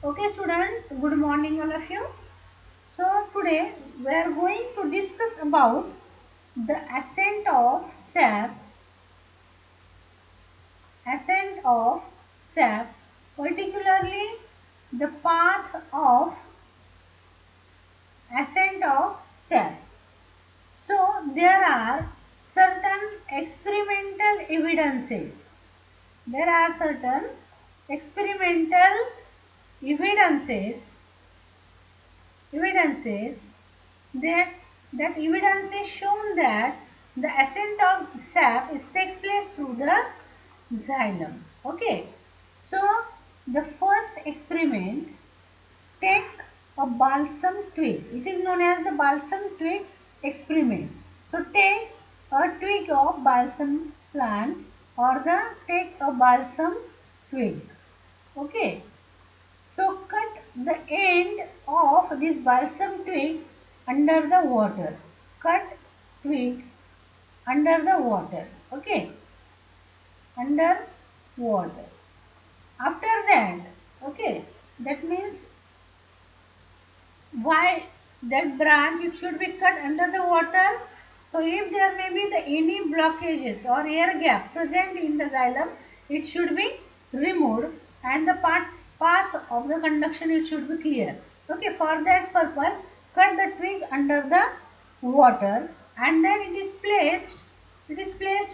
Okay students, good morning all of you. So today we are going to discuss about the ascent of sap, particularly the path of ascent of sap. So there are certain experimental evidences. There are certain experimental evidences evidences that evidence is shown that the ascent of sap takes place through the xylem. Okay, so the first experiment, take a balsam twig. It is known as the balsam twig experiment. So take a twig of balsam plant or take a balsam twig. Okay, so cut the end of this balsam twig under the water. Cut twig under the water. Okay, under water. After that, okay, that means why that branch it should be cut under the water. So if there may be any blockages or air gap present in the xylem, it should be removed and the path of the conduction it should be clear. Okay, for that purpose cut the twig under the water and then it is placed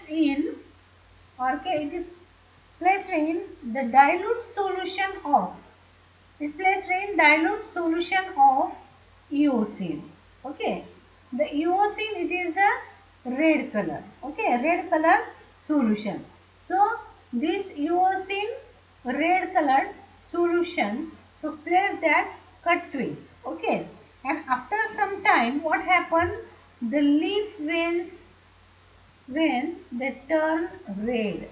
in, okay, it is placed in the dilute solution of, it placed in dilute solution of eosine. Okay, the eosine, it is the red color. Okay, red color solution. So this eosine red colored solution, so place that cut twig. Okay, and after some time what happened, the leaf veins they turn red.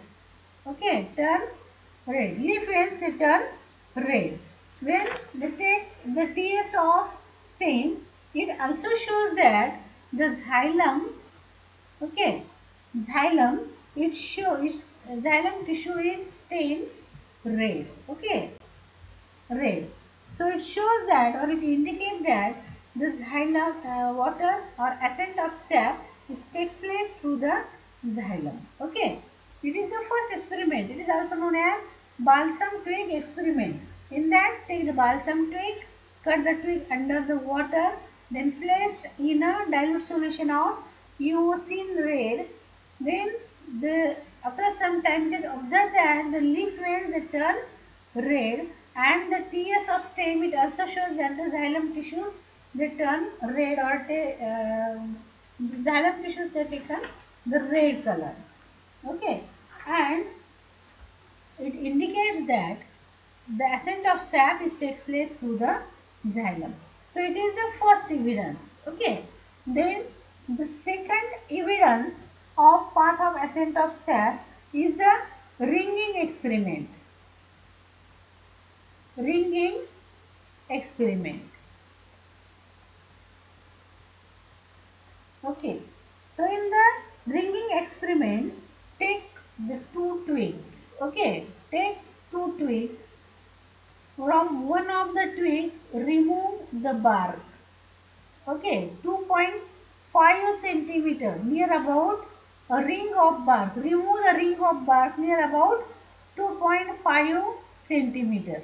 Okay, turn red. Leaf veins they turn red. When they take the TS of stain, it also shows that the xylem, okay, xylem, its xylem tissue is stained red. Okay, red. So it shows that, or it indicates that the xylem water or ascent of sap takes place through the xylem. Okay, it is the first experiment. It is also known as balsam twig experiment. In that, take the balsam twig, cut the twig under the water, then placed in a dilute solution of eosine red. Then after some time, just observe that the leaf veins they turn red and the TS of stem, it also shows that the xylem tissues they turn red, or xylem tissues they taken the red color. Okay, and it indicates that the ascent of sap takes place through the xylem. So it is the first evidence. Okay, then the second evidence of path of ascent of sap is the ringing experiment. Ringing experiment. Okay, so in the ringing experiment, take the two twigs. Okay, take two twigs. From one of the twig, remove the bark. Okay, 2.5 centimeter near about a ring of bark. Remove the ring of bark near about 2.5 centimeter.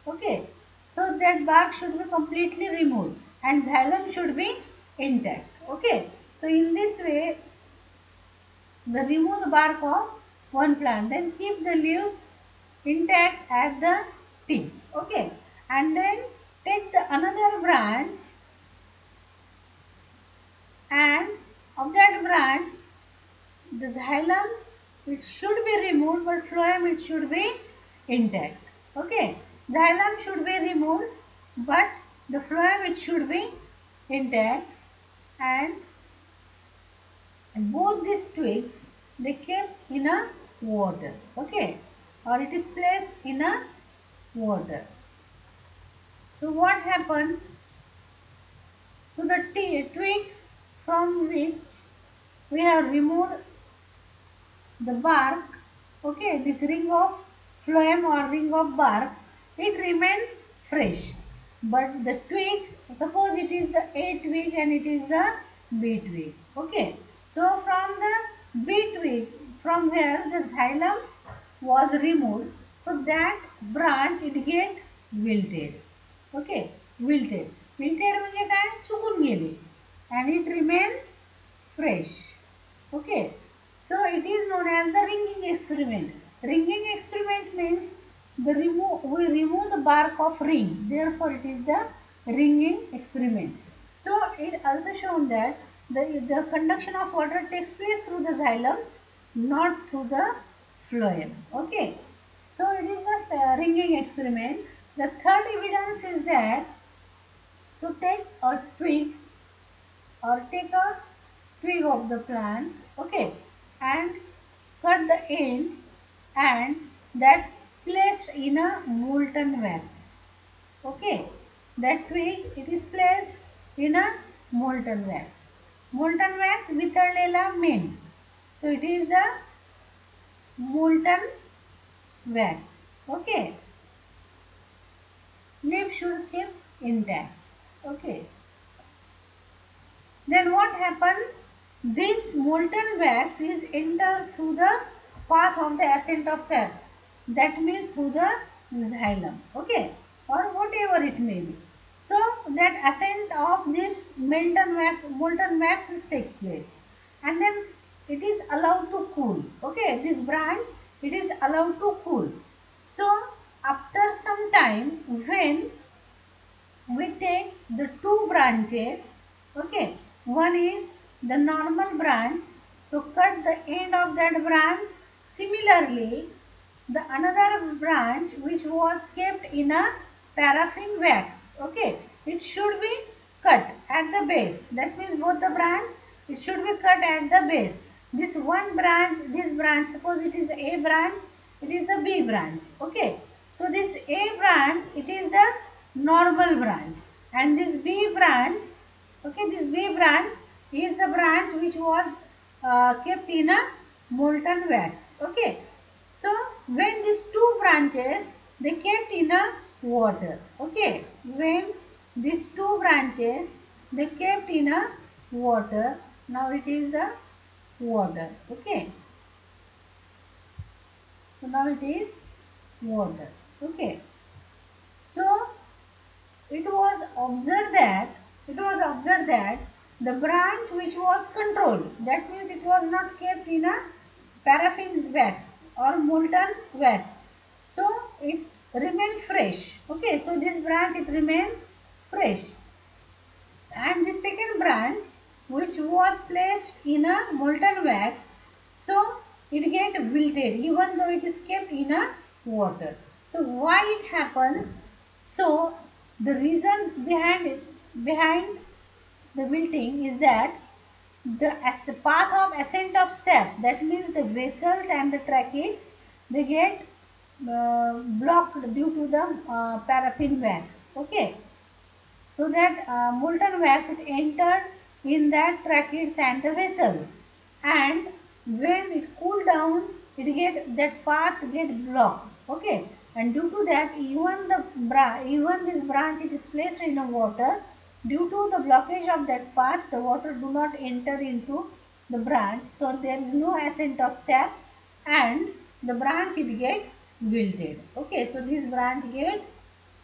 Okay, so that bark should be completely removed and xylem should be intact. Okay, so in this way, remove the bark of one plant, then keep the leaves intact at the tip. Okay, and then take the another branch and of that branch, the xylem it should be removed, but phloem it should be intact. Okay, xylem should be removed, but the phloem it should be intact, and both these twigs they kept in a water. Okay, or it is placed in a water. So what happened? So the twig from which we have removed the bark, okay, this ring of phloem or ring of bark, it remains fresh. But the twig, suppose it is the A twig and it is the B twig. Okay. So from the B twig, from where the xylem was removed, so that branch it get wilted. Okay, wilted. Wilted म्हणजे काय? सुकून गेली. And it remain fresh. Okay. So it is known as the ringing experiment. Ringing experiment means we remove the bark of ring. Therefore, it is the ringing experiment. So it also shown that the conduction of water takes place through the xylem, not through the phloem. Okay. So it is the ringing experiment. The third evidence is that, so take a twig or take a twig of the plant, okay, and cut the end and that placed in a molten wax. Okay, that twig it is placed in a molten wax. Molten wax वितळलेला मेण. So it is the molten wax. Okay. Leaf should keep intact. Okay. Then what happened? This molten wax is entered through the path of the ascent of sap. That means through the xylem. Okay. Or whatever it may be. So that ascent of this molten wax takes place. And then it is allowed to cool. Okay. This branch, it is allowed to cool. So after some time, when we take the two branches, okay, one is the normal branch, so cut the end of that branch. Similarly, the another branch which was kept in a paraffin wax, okay, it should be cut at the base. That means both the branch, it should be cut at the base. This one branch, this branch, suppose it is the A branch, it is the B branch, okay. So this A branch, it is the normal branch, and this B branch, okay, this B branch is the branch which was kept in a molten wax. Okay. So when these two branches they kept in a water. Okay. When these two branches they kept in a water. Now it is the water. Okay. So now it is water. Okay. So it was observed that the branch which was controlled, that means it was not kept in a paraffin wax or molten wax, so it remained fresh. Okay, so this branch it remained fresh, and the second branch which was placed in a molten wax, so it get wilted even though it is kept in a water. So why it happens? So the reason behind the wilting is that the path of ascent of sap, that means the vessels and the tracheids, they get blocked due to the paraffin wax. Okay, so that molten wax it entered in that tracheids and the vessels, and when it cool down, that path get blocked. Okay, and due to that, even this branch it is placed in the water. Due to the blockage of that path, the water do not enter into the branch, so there is no ascent of sap, and the branch it get wilted. Okay, so this branch get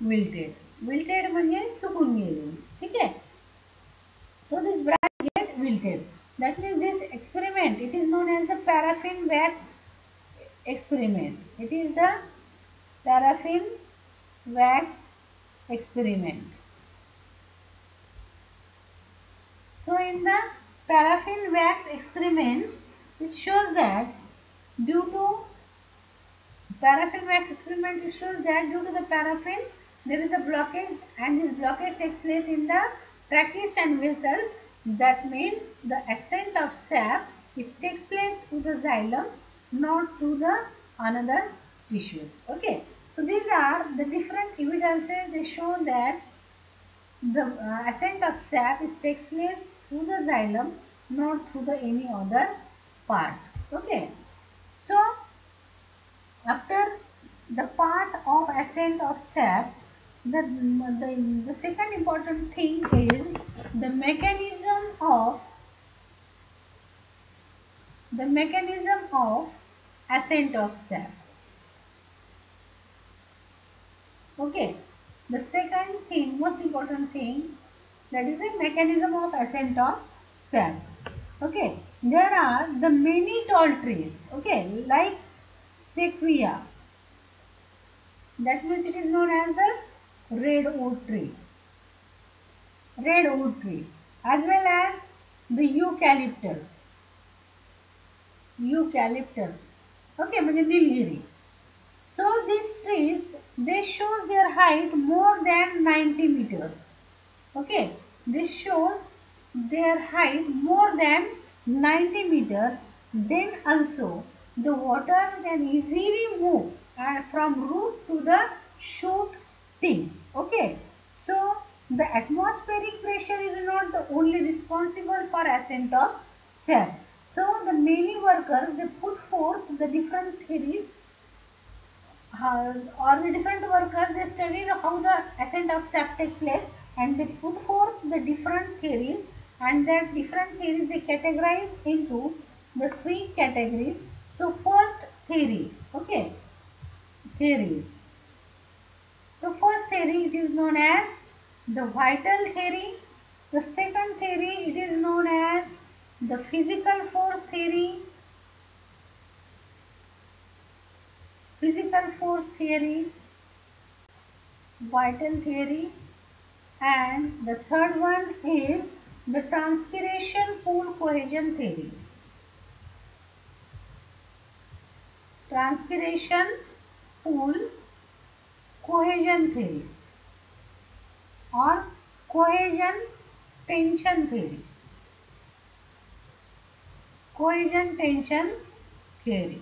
wilted. Wilted म्हणजे सुकून गेली. ठीक है? So this branch get wilted. That means this experiment, it is known as the paraffin wax experiment. It is the paraffin wax experiment. So in the paraffin wax experiment, it shows that due to paraffin wax experiment, it shows that due to the paraffin, there is a blockage, and this blockage takes place in the tracheids and vessels. That means the ascent of sap takes place through the xylem, not through the another tissues. Okay. So these are the different evidences. They show that the ascent of sap takes place through the xylem, not through the any other part. Okay. So after the part of ascent of sap, the second important thing is the mechanism of ascent of sap. Okay, the second thing, most important thing, that is the mechanism of ascent of sap. Okay, there are the many tall trees. Okay, like sequoia. That means it is known as the redwood tree. Redwood tree, as well as the eucalyptus. Eucalyptus. Okay, म्हणजे Nilgiri. So these trees, they show their height more than 90 meters. Okay, this shows their height more than 90 meters. Then also the water can easily move from root to the shoot tip. Okay, so the atmospheric pressure is not the only responsible for ascent of sap. So the many workers, they put forth the different theories, or the different workers, they studied how the ascent of sap takes place, and they put forth the different theories, and that different theories they categorize into the three categories. So first theory, okay, theories. So first theory, it is known as the vital theory. The second theory, it is known as the physical force theory. Physical force theory, vital theory, and the third one is the transpiration pool cohesion theory. Transpiration pool cohesion theory or cohesion tension theory. Cohesion tension theory.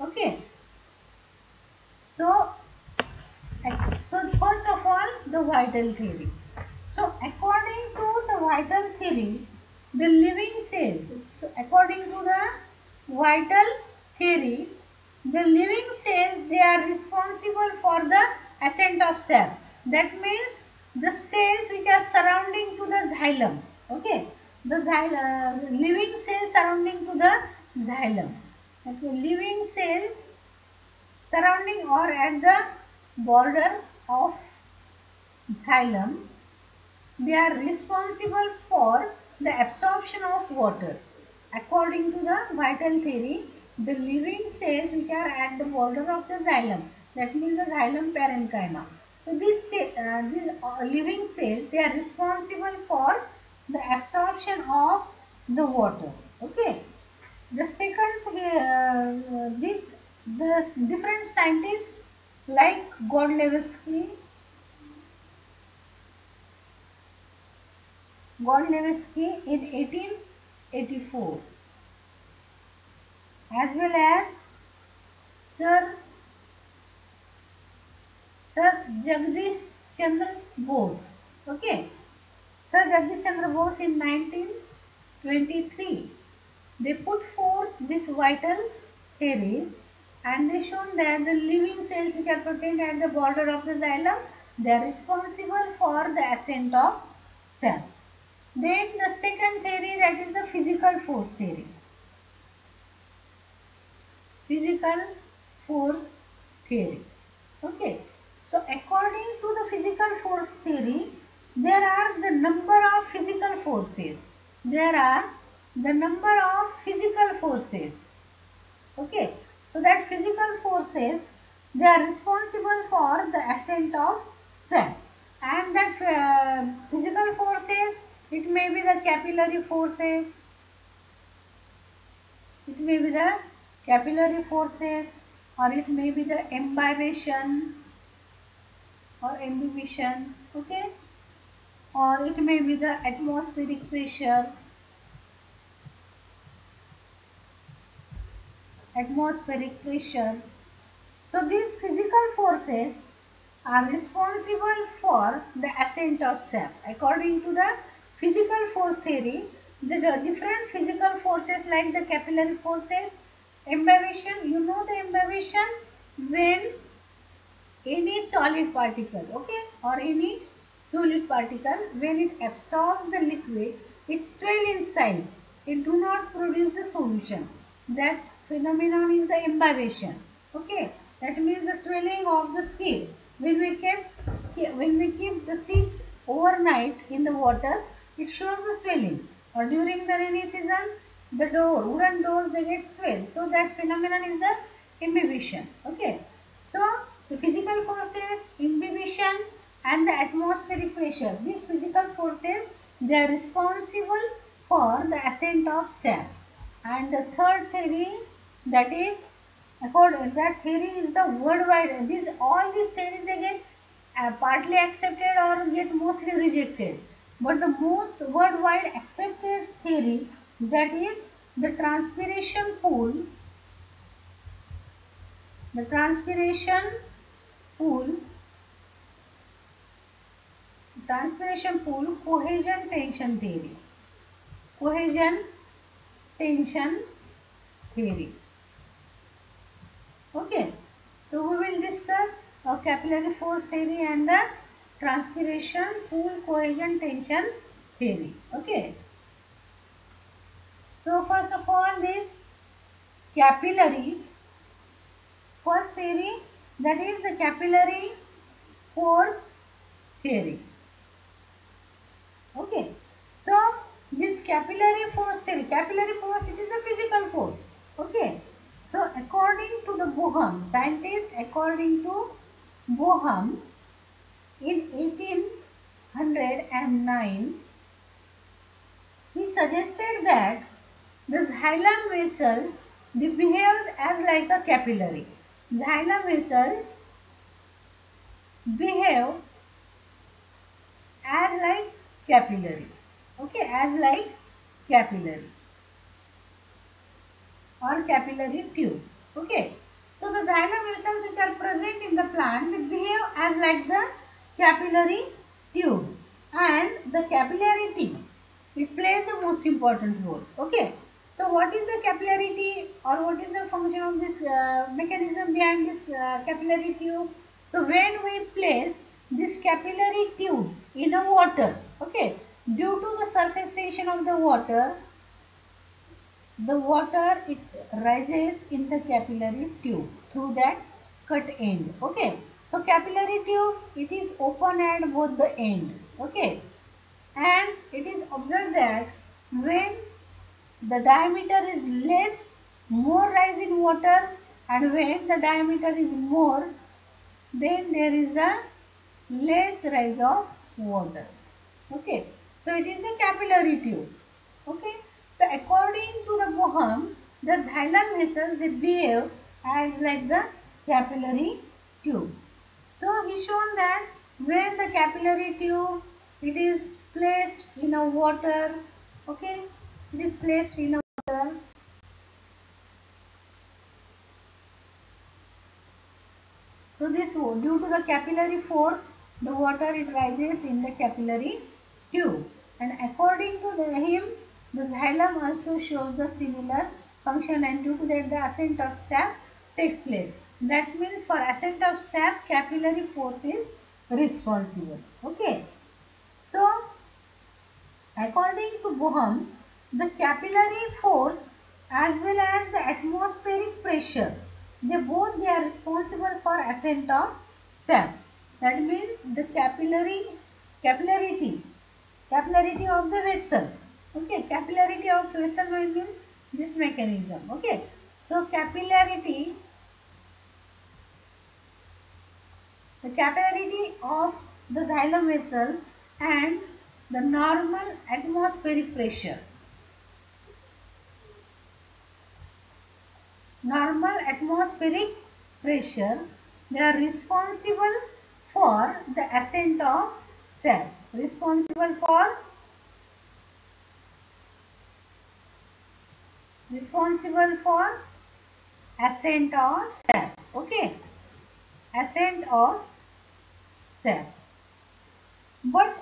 Okay. So first of all, the vital theory. So according to the vital theory, the living cells. So according to the vital theory, the living cells, they are responsible for the ascent of sap. That means the cells which are surrounding to the xylem. Okay, the living cells surrounding to the xylem. Okay, living cells surrounding or at the border of xylem, they are responsible for the absorption of water. According to the vital theory, the living cells which are at the border of the xylem, that means the xylem parenchyma. So these living cells, they are responsible for the absorption of the water. Okay. The second, the different scientists like Godlewski in 1884, as well as Sir Jagdish Chandra Bose. Okay, Sir Jagdish Chandra Bose in 1923. They put forth these vital theories, and they shown that the living cells which are present at the border of the xylem, they are responsible for the ascent of sap. Then the second theory, that is the physical force theory. Physical force theory. Okay. So according to the physical force theory, there are the number of physical forces. There are the number of physical forces. Okay. So that physical forces, they are responsible for the ascent of sap. And that physical forces, it may be the capillary forces. It may be the capillary forces, or it may be the imbibition or imbibition. Okay. Or it may be the atmospheric pressure. Atmospheric pressure. So these physical forces are responsible for the ascent of sap. According to the physical force theory, the different physical forces like the capillary forces, imbibition, you know the imbibition, when any solid particle, okay, or any solid particle, when it absorbs the liquid, it swells inside. It do not produce the solution. That phenomenon is the imbibition. Okay, that means the swelling of the seed. When we keep the seeds overnight in the water, it shows the swelling. Or during the rainy season, the wooden doors, they get swelled. So that phenomenon is the imbibition. Okay. So the physical forces, imbibition, and the atmospheric pressure. These physical forces, they are responsible for the ascent of sap. And the third theory, that is, according that theory is the worldwide. All these theories, they get partly accepted or get mostly rejected. But the most worldwide accepted theory, that is the transpiration pool. The pool transpiration pool cohesion tension theory. Cohesion tension theory. Okay. So we will discuss a capillary force theory and the transpiration pool cohesion tension theory. Okay. So first of all, this capillary first theory, that is the capillary force theory. Okay. So this capillary force theory, capillary force, it is a physical force. Okay. So according to the Bohme, scientists according to Bohme, in 1809, he suggested that the xylem vessels, they behave as like a capillary. Xylem vessels behave as like capillary. Okay, as like capillary or capillary tube. Okay. So the xylem vessels which are present in the plant, they behave as like the capillary tubes, and the capillarity, it plays the most important role. Okay. So what is the capillarity, or what is the function of this mechanism behind this capillary tube? So when we place these capillary tubes in a water, okay, due to the surface tension of the water, it rises in the capillary tube through that cut end. Okay. So capillary tube, it is open at both the end. Okay. And it is observed that when the diameter is less, more rise in water, and when the diameter is more, then there is a less rise of water. Okay. So it is the capillary tube. Okay. So according to the Bohme, the xylem vessels, they behave as like the capillary tube. So he shown that when the capillary tube, it is placed in a water, okay, it is placed in a water. So this, due to the capillary force, the water, it rises in the capillary tube, and according to him, the xylem also shows the similar function, and due to that the ascent of sap takes place. That means for ascent of sap, capillary force is responsible. Okay. So according to Bohme, the capillary force as well as the atmospheric pressure, they are responsible for ascent of sap. That means the capillarity of the vessel. Okay, capillarity of vessel means this mechanism. Okay, so capillarity, the capillarity of the xylem vessel and the normal atmospheric pressure. Normal atmospheric pressure, they are responsible for the ascent of sap. Responsible for ascent of sap. Okay, ascent of sap. But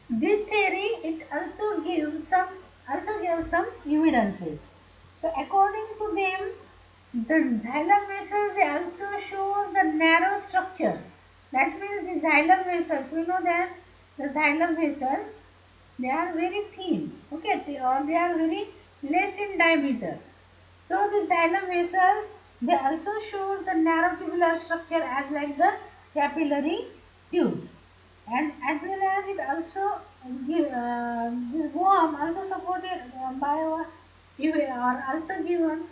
this theory, it also gives some evidences. So according to them, the xylem vessels, they also show the narrow structure. That means the xylem vessels, we know that the xylem vessels, they are very thin, okay, or they are very less in diameter. So the xylem vessels, they also show the narrow tubular structure as like the capillary tubes, and as well as it also this worm also supported by or also given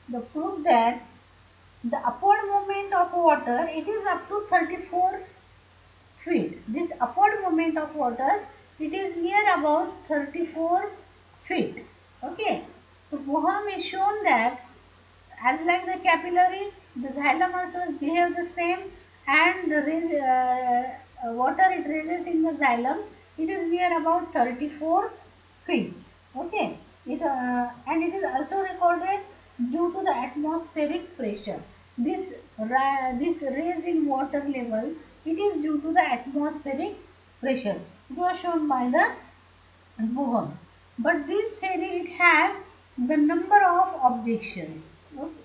the proof that the upward movement of water, it is up to 34 feet. This upward movement of water, it is near about 34 feet. Okay. So Boham is shown that as like the capillaries, the xylem also behave the same, and the water it raises in the xylem, it is near about 34 feet. Okay. And it is also recorded due to the atmospheric pressure. This raise in water level, it is due to the atmospheric pressure. It was shown by the Boham. But this theory, it has the number of objections.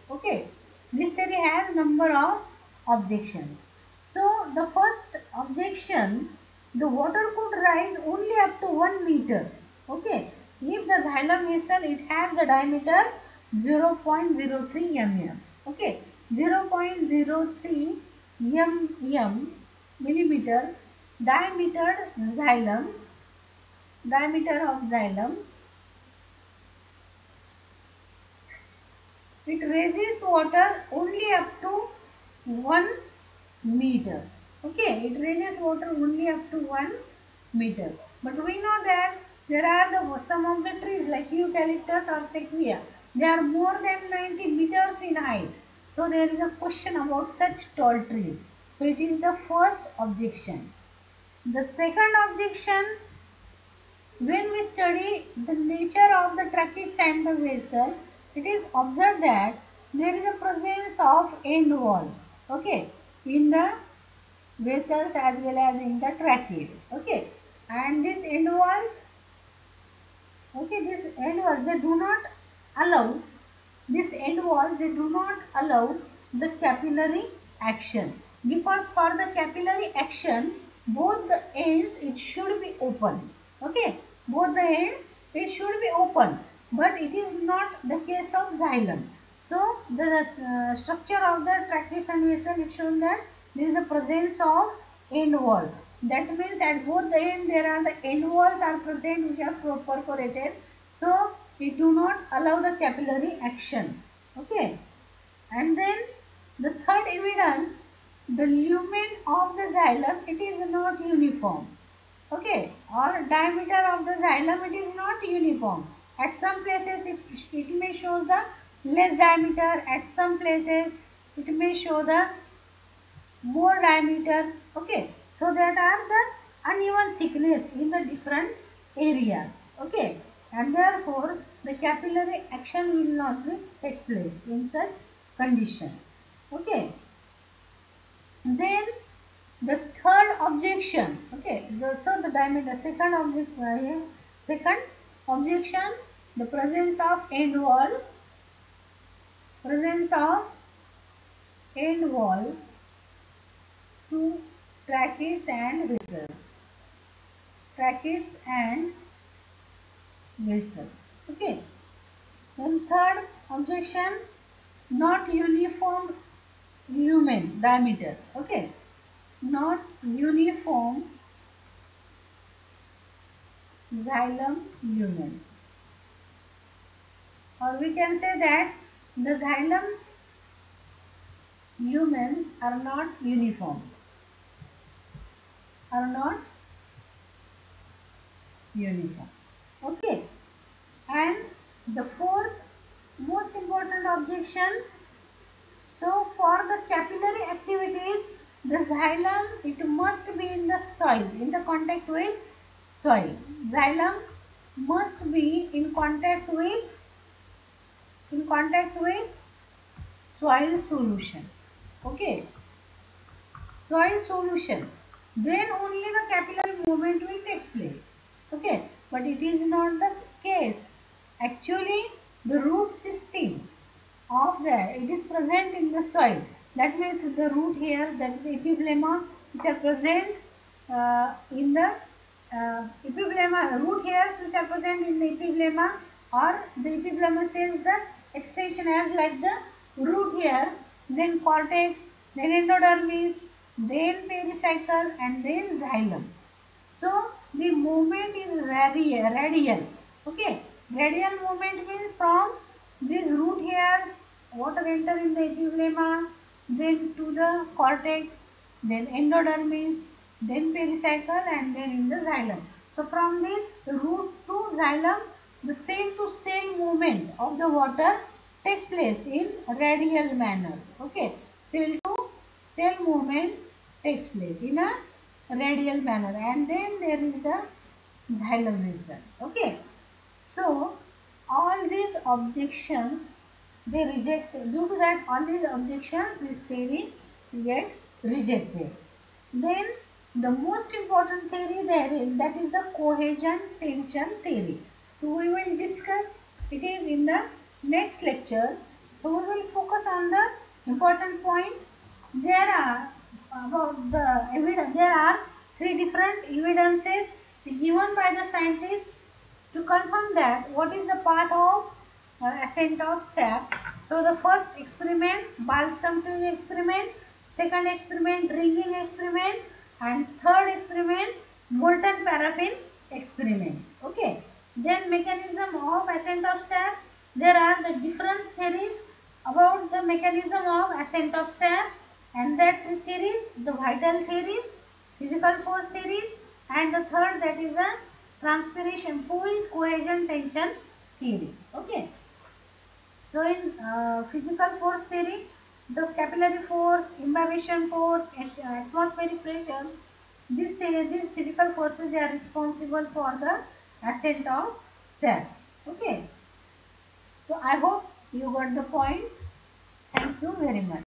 Okay, this theory has number of objections. So the first objection, the water could rise only up to 1 meter. Okay, if the xylem vessel, it has the diameter 0.03 mm. Okay, 0.03 mm millimeter diameter of xylem, it raises water only up to 1 meter. Okay, it raises water only up to 1 meter. But we know that there are some of the trees like eucalyptus or sequoia. They are more than 90 meters in height. So there is a question about such tall trees. So it is the first objection. The second objection, when we study the nature of the tracheids and the vessel, it is observed that there is a presence of end wall, okay, in the vessels as well as in the trachea, okay, and these end walls, okay, they do not allow this end wall, they do not allow the capillary action, because for the capillary action both the ends it should be open. Okay, both the ends it should be open, but it is not the case of xylem. So the structure of the tracheids and vessel, it shown that there is the presence of end wall. That means at both the end there are the end walls are present which are perforated. So it do not allow the capillary action. Okay. And then the third evidence, the lumen of the xylem, it is not uniform. Okay, or diameter of the xylem, it is not uniform. At some places it may show the less diameter, at some places it may show the more diameter. Okay, so that are the uneven thickness in the different areas. Okay, and therefore the capillary action will not be take place in such condition. Okay, then the third objection, okay, so the diameter, second objection, the presence of end wall to tracheids and vessels, tracheids and vessels. Okay, then third objection, not uniform lumen diameter. Okay, not uniform xylem lumens, or we can say that the xylem lumens are not uniform, are not uniform. Okay, and the fourth most important objection, so for the capillary activities, the xylem it must be in the soil, in the contact with soil. Xylem must be in contact with soil solution. Okay, soil solution. Then only the capillary movement will take place. Okay, but it is not the case. Actually, the root system of the, it is present in the soil. That means the root hairs, that is the epiblema, which are present in the epiblema, root hairs which are present in the epiblema, or the epiblema cells, the extension hairs like the root hairs, then cortex, then endodermis, then pericycle, and then xylem. So the movement is radial. Okay, radial movement means from these root hairs, water enter in the epiblema, then to the cortex, then endodermis, then pericycle, and then in the xylem. So from this root to xylem, the cell to cell movement of the water takes place in radial manner. Okay, cell to cell movement takes place in a radial manner, and then there is the xylem region. Okay, so all these objections they reject. Due to that, all these objections, this theory get rejected. Then the most important theory there is, that is the cohesion tension theory. So we will discuss it is in the next lecture. So we will focus on the important point. There are about the evidence. There are three different evidences given by the scientists to confirm that what is the path of ascent of sap. So the first experiment, balsam tree experiment, second experiment, ringing experiment, and third experiment, molten paraffin experiment. Okay. Then mechanism of ascent of sap. There are the different theories about the mechanism of ascent of sap, and that theories, the vital theories, physical force theories, and the third, that is the transpiration fluid cohesion tension theory. Okay. So in physical force theory, the capillary force, imbibition force, atmospheric pressure, these physical forces, they are responsible for the ascent of sap. Okay. So I hope you got the points. Thank you very much.